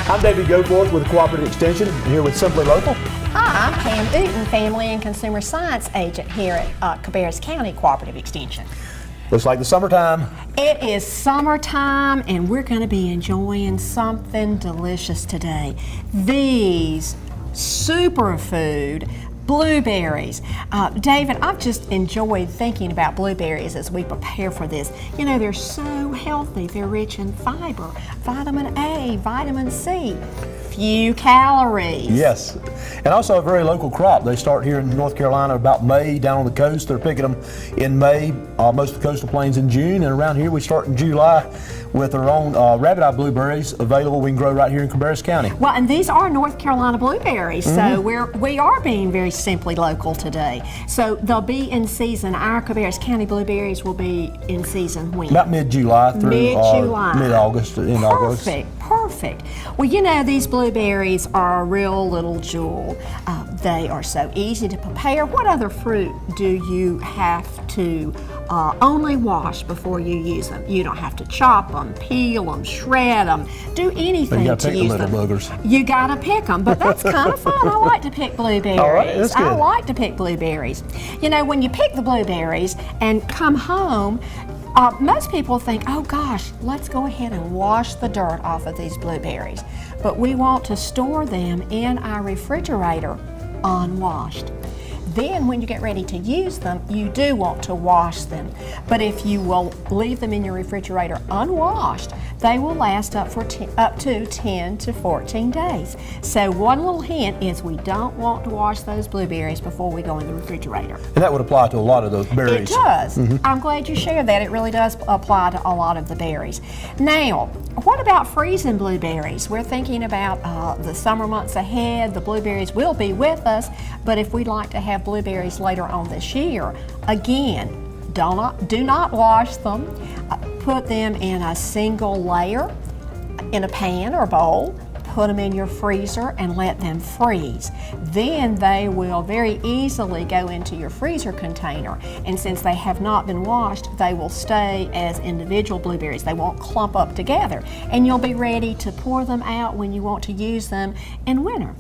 I'm David Goforth with Cooperative Extension, here with Simply Local. Hi, I'm Pam Ooten, Family and Consumer Science Agent here at Cabarrus County Cooperative Extension. Looks like the summertime. It is summertime and we're going to be enjoying something delicious today. These superfood blueberries. David, I've just enjoyed thinking about blueberries as we prepare for this. You know, they're so healthy. They're rich in fiber, vitamin A, vitamin C, few calories. Yes, and also a very local crop. They start here in North Carolina about May, down on the coast. They're picking them in May, most of the coastal plains in June, and around here we start in July with our own rabbit eye blueberries available. We can grow right here in Cabarrus County. Well, and these are North Carolina blueberries, so we are being very simply local today. So they'll be in season. Our Cabarrus County blueberries will be in season when? About mid-July through mid-August, in August. Perfect. Well, you know, these blueberries are a real little jewel. They are so easy to prepare. What other fruit do you have to only wash before you use them? You don't have to chop them, peel them, shred them, do anything to use them. You gotta pick them, but that's kind of fun. I like to pick blueberries. All right, that's good. I like to pick blueberries. You know, when you pick the blueberries and come home, most people think, oh gosh, let's go ahead and wash the dirt off of these blueberries. But we want to store them in our refrigerator unwashed. Then when you get ready to use them, you do want to wash them. But if you will leave them in your refrigerator unwashed, they will last up to 10 to 14 days. So one little hint is we don't want to wash those blueberries before we go in the refrigerator. And that would apply to a lot of those berries. It does. I'm glad you shared that. It really does apply to a lot of the berries. Now, what about freezing blueberries? We're thinking about the summer months ahead. The blueberries will be with us, but if we'd like to have blueberries later on this year, again, do not wash them. Put them in a single layer in a pan or bowl. Put them in your freezer and let them freeze. Then they will very easily go into your freezer container, and since they have not been washed, they will stay as individual blueberries. They won't clump up together, and you'll be ready to pour them out when you want to use them in winter.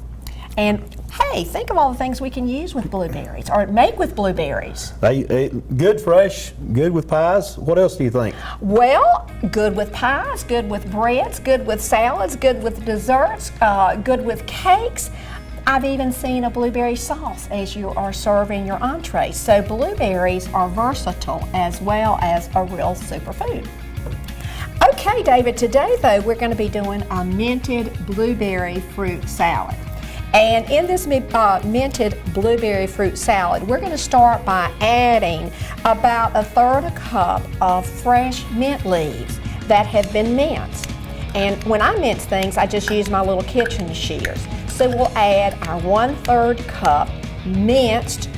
And hey, think of all the things we can use with blueberries or make with blueberries. Good fresh, good with pies. What else do you think? Well, good with pies, good with breads, good with salads, good with desserts, good with cakes. I've even seen a blueberry sauce as you are serving your entree. So blueberries are versatile as well as a real superfood. Okay, David, today though we're going to be doing a minted blueberry fruit salad. And in this minted blueberry fruit salad, we're going to start by adding about 1/3 cup of fresh mint leaves that have been minced. And when I mince things, I just use my little kitchen shears. So we'll add our 1/3 cup minced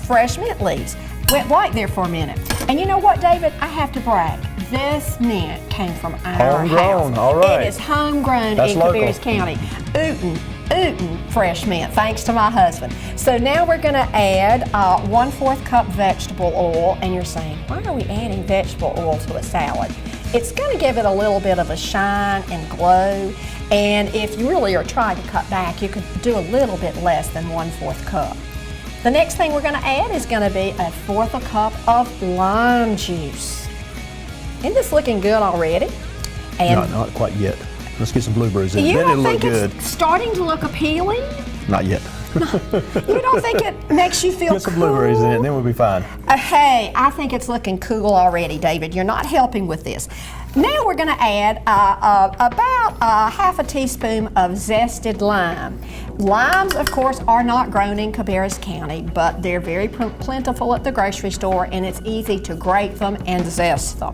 fresh mint leaves. Went white there for a minute. And you know what, David? I have to brag. This mint came from our homegrown, house. all right. It is homegrown That's in local. Cabarrus County. Ooten fresh mint, thanks to my husband. So now we're gonna add 1/4 cup vegetable oil, and you're saying, why are we adding vegetable oil to a salad? It's gonna give it a little bit of a shine and glow, and if you really are trying to cut back, you could do a little bit less than 1/4 cup. The next thing we're gonna add is gonna be 1/4 cup of lime juice. Isn't this looking good already? And Not quite yet. Let's get some blueberries in. You Then don't it'll look think good. it's starting to look appealing? Not yet. You don't think it makes you feel Get some cool? blueberries in it, and then we'll be fine. Hey, I think it's looking cool already, David. You're not helping with this. Now we're going to add about 1/2 teaspoon of zested lime. Limes, of course, are not grown in Cabarrus County, but they're very plentiful at the grocery store, and it's easy to grate them and zest them.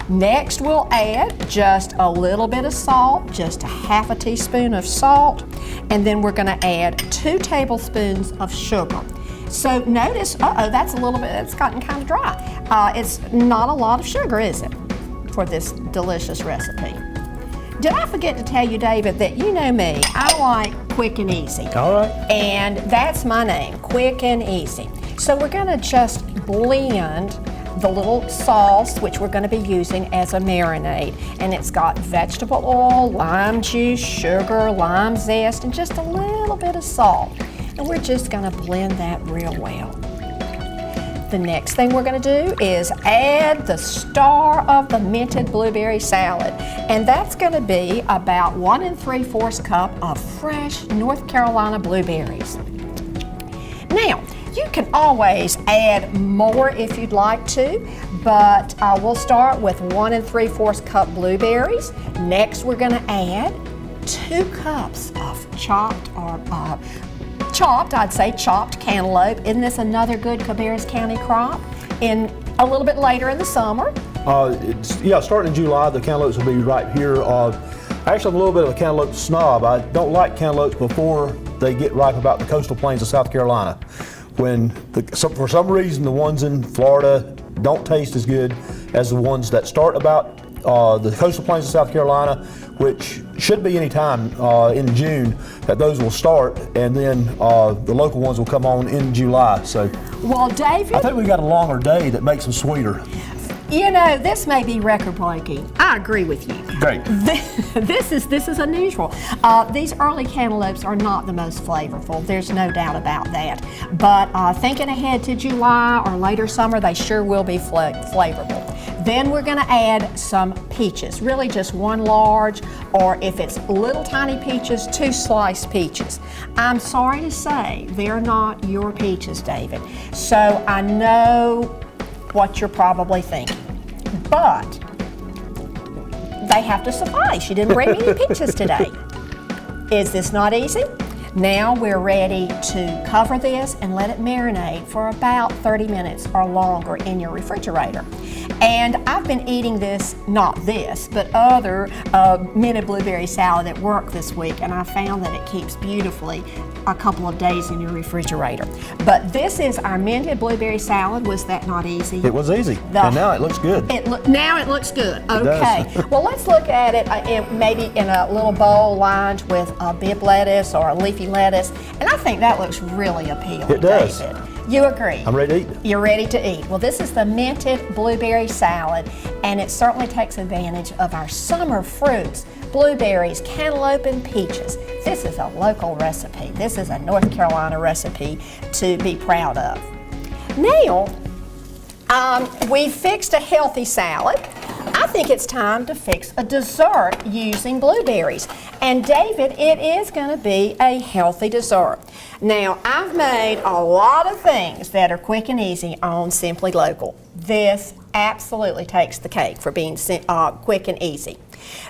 Next, we'll add just a little bit of salt, just 1/2 teaspoon of salt, and then we're going to add 2 tablespoons of sugar. So notice, that's a little bit, it's gotten kind of dry. It's not a lot of sugar, is it, for this delicious recipe? Did I forget to tell you, David, that you know me, I like quick and easy. All right. And that's my name, quick and easy. So we're gonna just blend the little sauce, which we're going to be using as a marinade. And it's got vegetable oil, lime juice, sugar, lime zest, and just a little bit of salt. And we're just going to blend that real well. The next thing we're going to do is add the star of the minted blueberry salad. And that's going to be about 1 3/4 cup of fresh North Carolina blueberries. Now, you can always add more if you'd like to, but we'll start with 1 3/4 cup blueberries. Next, we're going to add 2 cups of chopped cantaloupe. Isn't this another good Cabarrus County crop? In a little bit later in the summer. Starting in July, the cantaloupes will be right here. Actually, I'm a little bit of a cantaloupe snob. I don't like cantaloupes before they get ripe about the coastal plains of South Carolina. For some reason, the ones in Florida don't taste as good as the ones that start about the coastal plains of South Carolina, which should be any time in June that those will start, and then the local ones will come on in July. So, well, David, I think we got a longer day that makes them sweeter. You know, this may be record-breaking. I agree with you. Great. This is unusual. These early cantaloupes are not the most flavorful. There's no doubt about that. But thinking ahead to July or later summer, they sure will be flavorful. Then we're going to add some peaches, really just 1 large, or if it's little tiny peaches, 2 sliced peaches. I'm sorry to say they're not your peaches, David. So I know what you're probably thinking, but they have to suffice. You didn't bring any peaches today. Is this not easy? Now we're ready to cover this and let it marinate for about 30 minutes or longer in your refrigerator. And I've been eating this, not this, but other minted blueberry salad at work this week, and I found that it keeps beautifully a couple of days in your refrigerator. But this is our minted blueberry salad. Was that not easy? It was easy, and now it looks good. Now it looks good. Okay. It does. Well, let's look at it maybe in a little bowl lined with a bib lettuce or a leafy lettuce, and I think that looks really appealing. It does. David. You agree? I'm ready to eat. You're ready to eat. Well, this is the minted blueberry salad, and it certainly takes advantage of our summer fruits, blueberries, cantaloupe, and peaches. This is a local recipe. This is a North Carolina recipe to be proud of. Now, we fixed a healthy salad. I think it's time to fix a dessert using blueberries. And David, it is going to be a healthy dessert. Now, I've made a lot of things that are quick and easy on Simply Local. This absolutely takes the cake for being quick and easy.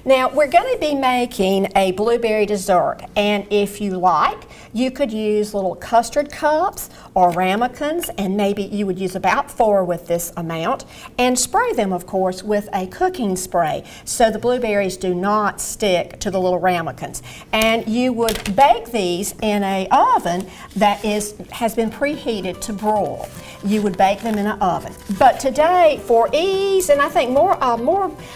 Now, we're going to be making a blueberry dessert, and if you like, you could use little custard cups or ramekins, and maybe you would use about 4 with this amount, and spray them, of course, with a cooking spray so the blueberries do not stick to the little ramekins. And you would bake these in an oven that has been preheated to broil. You would bake them in an oven. But today, for ease, and I think more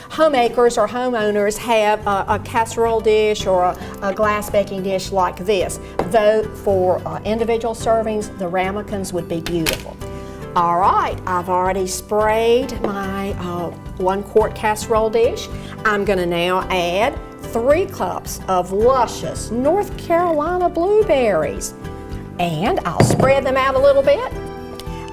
homemakers or homeowners have a casserole dish or a glass baking dish like this. Though for individual servings, the ramekins would be beautiful. All right, I've already sprayed my 1 quart casserole dish. I'm going to now add 3 cups of luscious North Carolina blueberries. And I'll spread them out a little bit.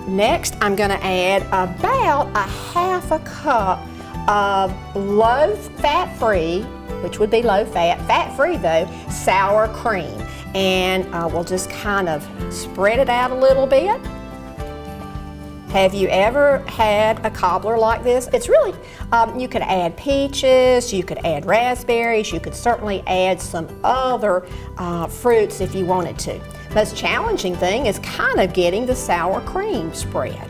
Next, I'm going to add about a 1/2 cup of low fat-free, which would be low fat, fat-free though, sour cream. And we'll just kind of spread it out a little bit. Have you ever had a cobbler like this? It's really, you could add peaches, you could add raspberries, you could certainly add some other fruits if you wanted to. Most challenging thing is kind of getting the sour cream spread.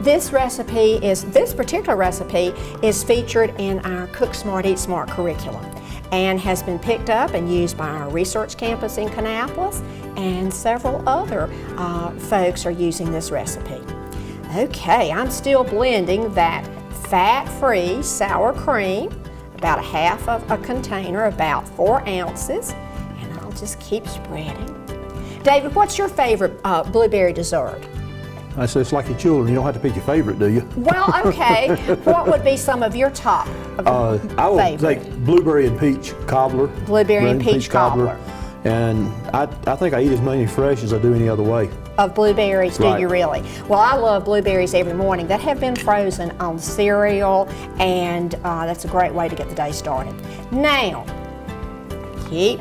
This particular recipe is featured in our Cook Smart, Eat Smart curriculum and has been picked up and used by our research campus in Kannapolis, and several other folks are using this recipe. Okay, I'm still blending that fat-free sour cream, about 1/2 of a container, about 4 ounces, and I'll just keep spreading. David, what's your favorite blueberry dessert? I said, it's like your children. You don't have to pick your favorite, do you? Well, okay. What would be some of your top I would favorite? take blueberry and peach cobbler. Blueberry and peach cobbler. And I think I eat as many fresh as I do any other way. Of blueberries, do Right. you really? Well, I love blueberries every morning that have been frozen on cereal, and that's a great way to get the day started. Now, I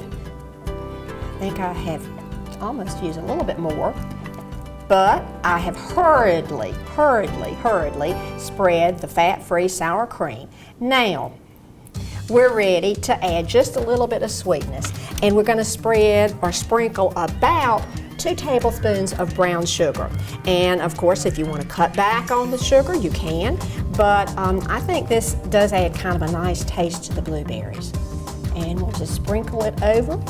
think I have almost used a little bit more, but I have hurriedly spread the fat-free sour cream. Now, we're ready to add just a little bit of sweetness, and we're going to spread or sprinkle about 2 tablespoons of brown sugar. And of course, if you want to cut back on the sugar, you can, but I think this does add kind of a nice taste to the blueberries. And we'll just sprinkle it over.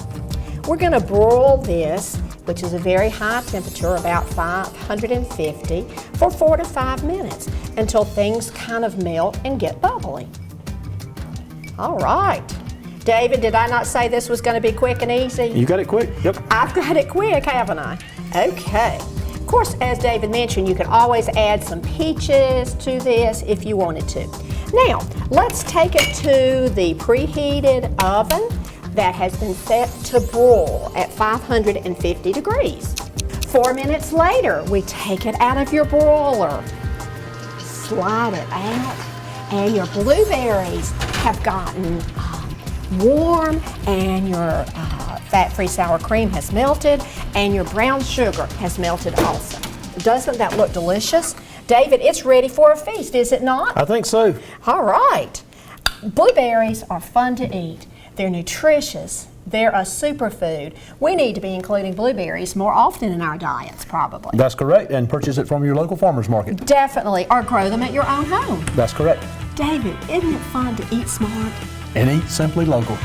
We're going to broil this, which is a very high temperature, about 550, for 4 to 5 minutes until things kind of melt and get bubbly. All right. David, did I not say this was going to be quick and easy? You got it quick? Yep. I've got it quick, haven't I? Okay. Of course, as David mentioned, you can always add some peaches to this if you wanted to. Now, let's take it to the preheated oven that has been set to broil at 550 degrees. 4 minutes later, we take it out of your broiler, slide it out, and your blueberries have gotten warm, and your fat-free sour cream has melted, and your brown sugar has melted also. Doesn't that look delicious? David, it's ready for a feast, is it not? I think so. All right. Blueberries are fun to eat. They're nutritious. They're a superfood. We need to be including blueberries more often in our diets, probably. That's correct, and purchase it from your local farmer's market. Definitely, or grow them at your own home. That's correct. David, isn't it fun to eat smart? And eat simply local.